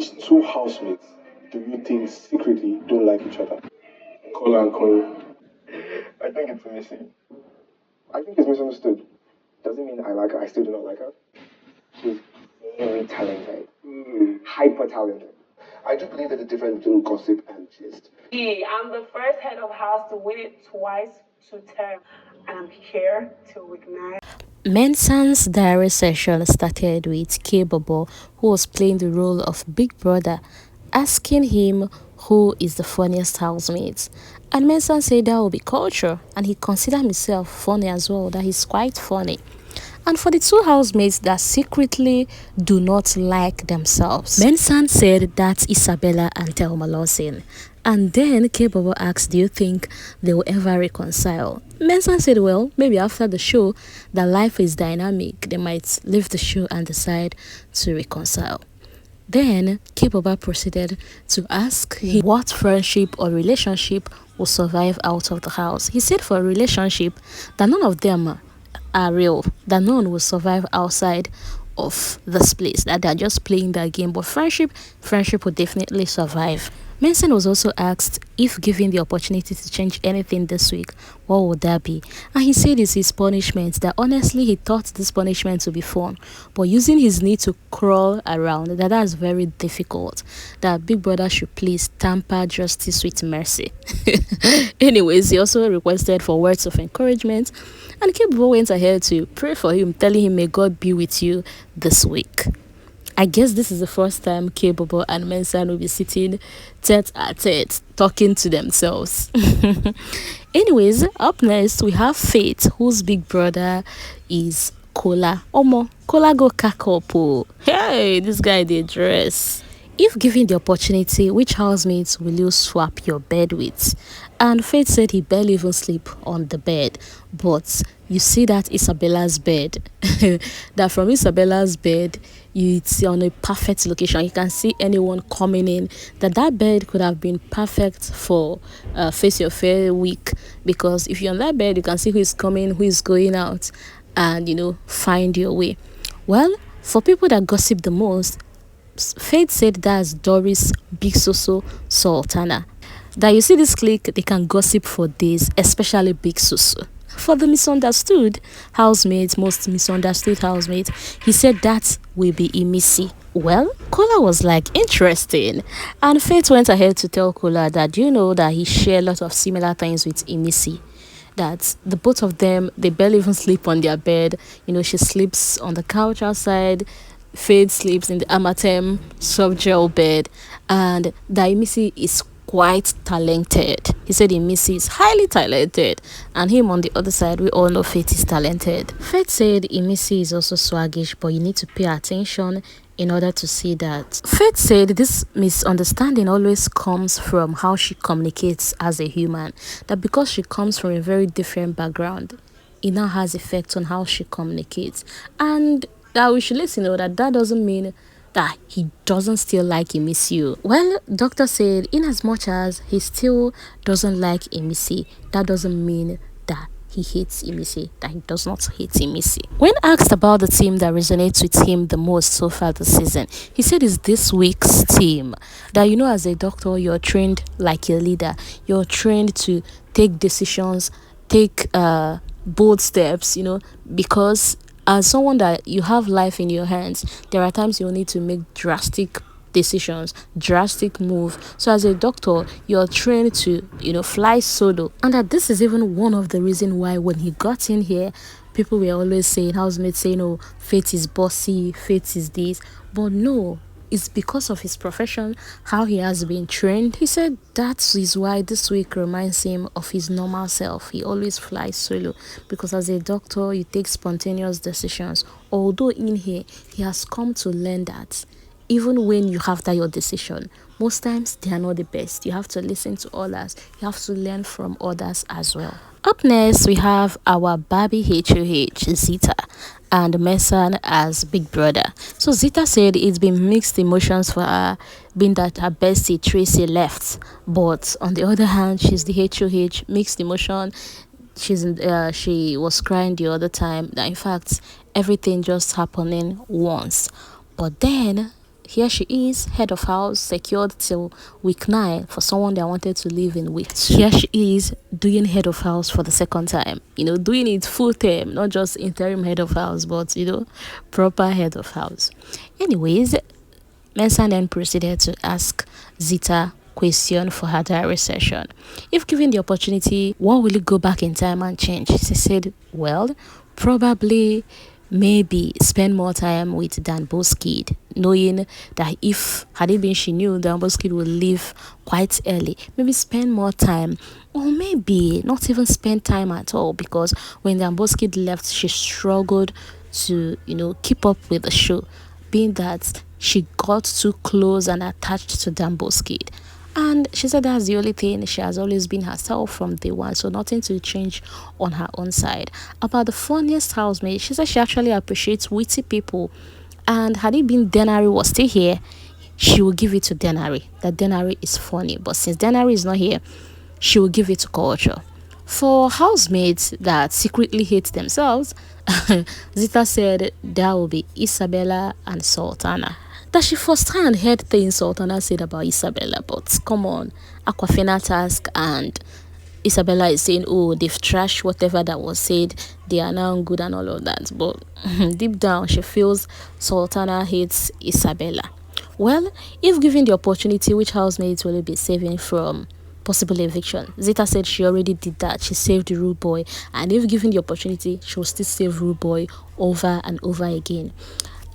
Which two housemates do you think secretly don't like each other? Kola and Kola. I think it's missing. I think it's misunderstood. Doesn't mean I like her. I still do not like her. She's very talented. Hyper talented. I do believe there's a difference between gossip and gist. I'm the first head of house to win it twice to term, and I'm here to ignite. Mensan's diary session started with K-Bobo, who was playing the role of Big Brother, asking him who is the funniest housemate. And Mensan said that would be Culture, and he considered himself funny as well, that he's quite funny. And for the two housemates that secretly do not like themselves, Mensan said that's Isabella and Thelma Lawson. And then K-Bobo asked, do you think they will ever reconcile? Mensan said, well, maybe after the show, that life is dynamic. They might leave the show and decide to reconcile. Then K-Bobo proceeded to ask him what friendship or relationship will survive out of the house. He said for a relationship that none of them are real, that none will survive outside of this place, that they're just playing that game. But friendship will definitely survive. Mensan was also asked if given the opportunity to change anything this week, what would that be? And he said it's his punishment, that honestly he thought this punishment to be fun, but using his need to crawl around, that's very difficult, that Big Brother should please tamper justice with mercy. Anyways, he also requested for words of encouragement, and K-Bobo went ahead to pray for him, telling him, may God be with you this week. I guess this is the first time K-Bobo and Mensan will be sitting tete-a-tete talking to themselves. Anyways, up next we have Faith, whose big brother is Kola. Kola go kakapo. Hey, this guy they dress. If given the opportunity, which housemates will you swap your bed with? And Faith said he barely even sleep on the bed. But you see that Isabella's bed, that from Isabella's bed, it's on a perfect location. You can see anyone coming in. That bed could have been perfect for Face Your Fair week. Because if you're on that bed, you can see who is coming, who is going out, and, find your way. Well, for people that gossip the most, Faith said that's Doris, Big Soso, Sultana. That you see this clique, they can gossip for days, especially Big Soso. For the misunderstood housemate, most misunderstood housemate, he said that will be Imisi. Well, Kola was like, interesting. And Faith went ahead to tell Kola that, that he shared a lot of similar things with Imisi. That the both of them, they barely even sleep on their bed. She sleeps on the couch outside. Faith sleeps in the Amatem soft gel bed, and Daimisi is quite talented. He said Imisi is highly talented, and him on the other side, we all know Faith is talented. Faith said Imisi is also swaggish, but you need to pay attention in order to see that. Faith said this misunderstanding always comes from how she communicates as a human, that because she comes from a very different background, it now has effect on how she communicates. And that we should listen, that doesn't mean that he doesn't still like Imisi. Well, doctor said in as much as he still doesn't like Imisi, that doesn't mean that he hates Imisi, that he does not hate Imisi. When asked about the team that resonates with him the most so far this season, he said it's this week's team. That as a doctor, you're trained like a leader. You're trained to take decisions, take bold steps, because as someone that you have life in your hands, there are times you'll need to make drastic decisions, drastic move. So as a doctor, you're trained to, fly solo. And that this is even one of the reasons why when he got in here, people were always saying, housemates saying, oh, Faith is bossy, Faith is this. But no, it's because of his profession, how he has been trained. He said that is why this week reminds him of his normal self. He always flies solo because as a doctor, you take spontaneous decisions. Although in here, he has come to learn that even when you have that your decision, most times they are not the best. You have to listen to others. You have to learn from others as well. Up next, we have our Barbie HOH, Zita, and Mensan as Big Brother. So Zita said it's been mixed emotions for her, being that her bestie Tracy left. But on the other hand, she's the HOH, mixed emotion. She was crying the other time. That in fact, everything just happening once. But then here she is, head of house, secured till week 9 for someone that wanted to live in week 2. Here she is doing head of house for the second time, doing it full term, not just interim head of house, but proper head of house. Anyways, Mensan then proceeded to ask Zita question for her diary session. If given the opportunity, what will you go back in time and change? She said, well, probably maybe spend more time with Danbo's kid, knowing that if had it been she knew Danbo's kid would leave quite early, maybe spend more time, or maybe not even spend time at all, because when Danbo's kid left, she struggled to keep up with the show, being that she got too close and attached to Danbo's kid. And she said that's the only thing. She has always been herself from day one, so nothing to change on her own side. About the funniest housemate, she said she actually appreciates witty people, and had it been Denari was still here, she will give it to Denari. That Denari is funny, but since Denari is not here, she will give it to Culture. For housemates that secretly hate themselves, Zita said that will be Isabella and Sultana. That she firsthand heard things Sultana said about Isabella, but come on, Aquafina task and Isabella is saying, oh, they've trashed whatever that was said, they are now good and all of that. But deep down, she feels Sultana hates Isabella. Well, if given the opportunity, which housemates will it be saving from possible eviction? Zita said she already did that. She saved the rude boy, and if given the opportunity, she will still save rude boy over and over again.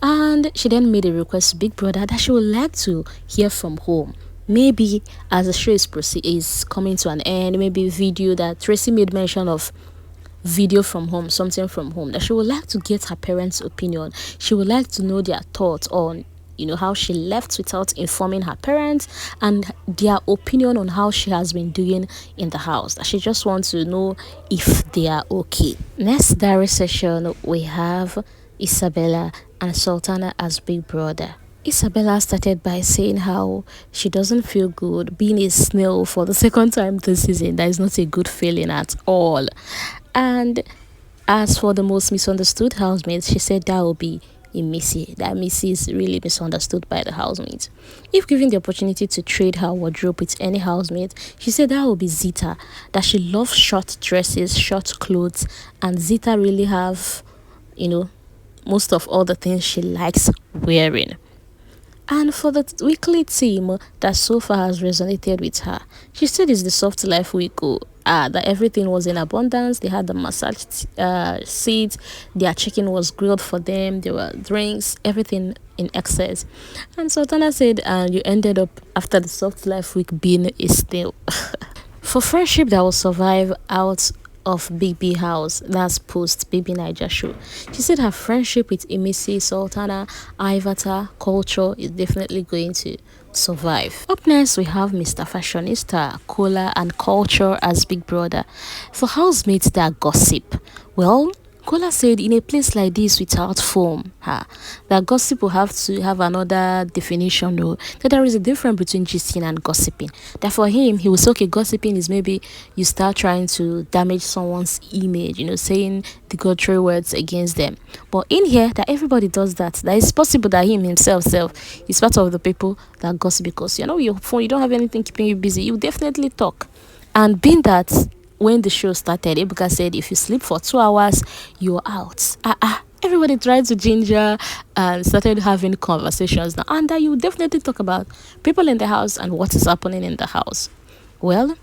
And she then made a request to Big Brother that she would like to hear from home. Maybe as the show is coming to an end, maybe video that Tracy made mention of, video from home, something from home, that she would like to get her parents' opinion. She would like to know their thoughts on how she left without informing her parents, and their opinion on how she has been doing in the house. That she just wants to know if they are okay. Next diary session, we have Isabella and Sultana as Big Brother. Isabella started by saying how she doesn't feel good being a snail for the second time this season. That is not a good feeling at all. And as for the most misunderstood housemate, she said that will be Missy. That Missy is really misunderstood by the housemates. If given the opportunity to trade her wardrobe with any housemate, she said that will be Zita. That she loves short dresses, short clothes, and Zita really have, most of all the things she likes wearing. And for the weekly theme that so far has resonated with her, she said it's the soft life week. That everything was in abundance. They had the massage seats, their chicken was grilled for them, there were drinks, everything in excess. And Sultana said, you ended up after the soft life week being a snail. For friendship that will survive out of Big B house, that's post Bbnaija show, she said her friendship with Emisi, Sultana, Ivata, Culture is definitely going to survive. Up next, we have Mr. Fashionista, Kola, and Culture as Big Brother. For housemates that gossip, well, Kola said in a place like this without foam, that gossip will have to have another definition, though, that there is a difference between gisting and gossiping. That for him, he was okay, gossiping is maybe you start trying to damage someone's image, saying derogatory words against them. But in here, that everybody does that. That it's possible that him himself is part of the people that gossip, because your phone, you don't have anything keeping you busy. You definitely talk. And being that, when the show started, Ebuka said if you sleep for 2 hours, you're out. Everybody tried to ginger and started having conversations now, and that you definitely talk about people in the house and what is happening in the house. Well,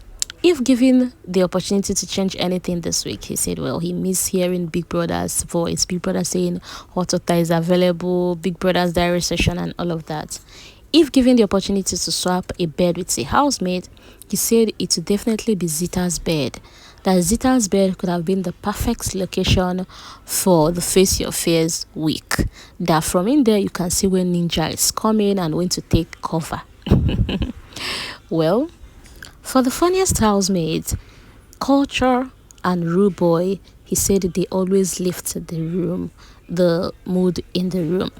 if given the opportunity to change anything this week, he said, well, he missed hearing Big Brother's voice, Big Brother saying hot water is available, Big Brother's diary session, and all of that. If given the opportunity to swap a bed with a housemate, he said it would definitely be Zita's bed. That Zita's bed could have been the perfect location for the Face Your Fears week. That from in there, you can see when Ninja is coming and when to take cover. Well, for the funniest housemate, Culture and Rude Boy, he said they always lift the mood in the room.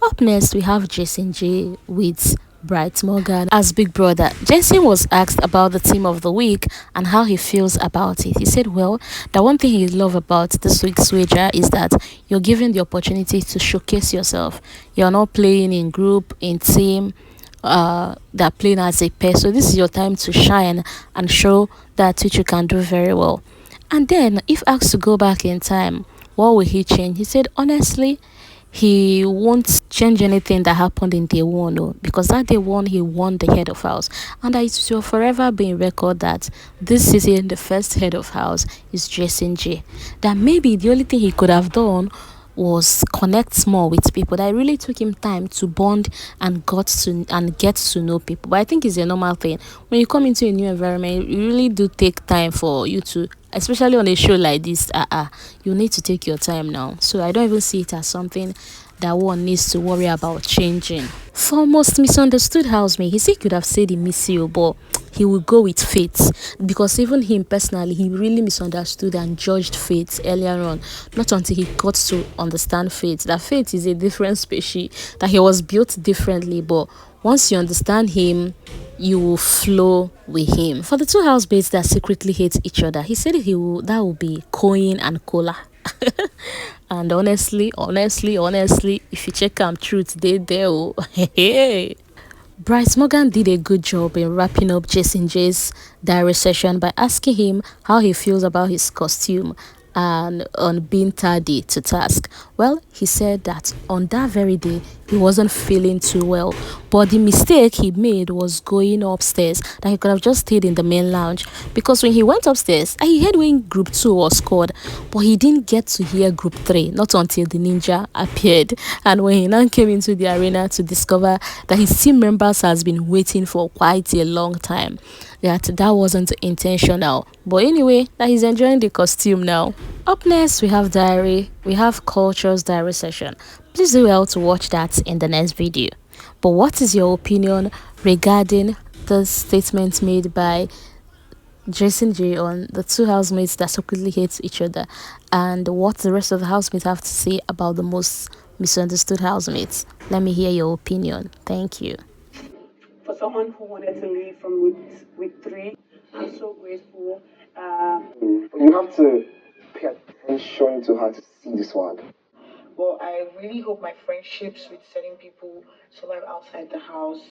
Up next, we have Jason Jae with Bright Morgan as Big Brother. Jason was asked about the team of the week and how he feels about it. He said, well, the one thing he loves about this week's wager is that you're given the opportunity to showcase yourself. You're not playing in group, in team, they're playing as a pair. So this is your time to shine and show that which you can do very well. And then, if asked to go back in time, what will he change? He said, honestly, he won't change anything that happened in day one, no, because that day one he won the head of house, and that it will forever be in record that this season the first head of house is Jason Jae. That maybe the only thing he could have done was connect more with people. That it really took him time to bond and get to know people. But I think it's a normal thing when you come into a new environment. You really do take time for you to, especially on a show like this. You need to take your time now. So I don't even see it as something that one needs to worry about changing. For most misunderstood housemate, he said he could have said he miss you, but he will go with Faith, because even him personally, he really misunderstood and judged Faith earlier on. Not until he got to understand Faith, that Faith is a different species, that he was built differently. But once you understand him, you will flow with him. For the two housemates that secretly hate each other, he said that will be Coin and Kola. And honestly, if you check truth, they there. Oh. Bryce Morgan did a good job in wrapping up Jason Jae's diary session by asking him how he feels about his costume and on being tardy to task. Well, he said that on that very day he wasn't feeling too well, but the mistake he made was going upstairs, that he could have just stayed in the main lounge, because when he went upstairs he heard when group 2 was scored, but he didn't get to hear group 3 not until the ninja appeared. And when he now came into the arena to discover that his team members has been waiting for quite a long time, that wasn't intentional. But anyway, that he's enjoying the costume now. Up next, we have culture's diary session. Please do well to watch that in the next video. But what is your opinion regarding the statement made by Jason J on the two housemates that secretly hate each other, and what the rest of the housemates have to say about the most misunderstood housemates? Let me hear your opinion. Thank you. For someone who wanted to leave from week 3, I'm so grateful. You have to pay attention to her to see the swag. Well, I really hope my friendships with certain people survive outside the house.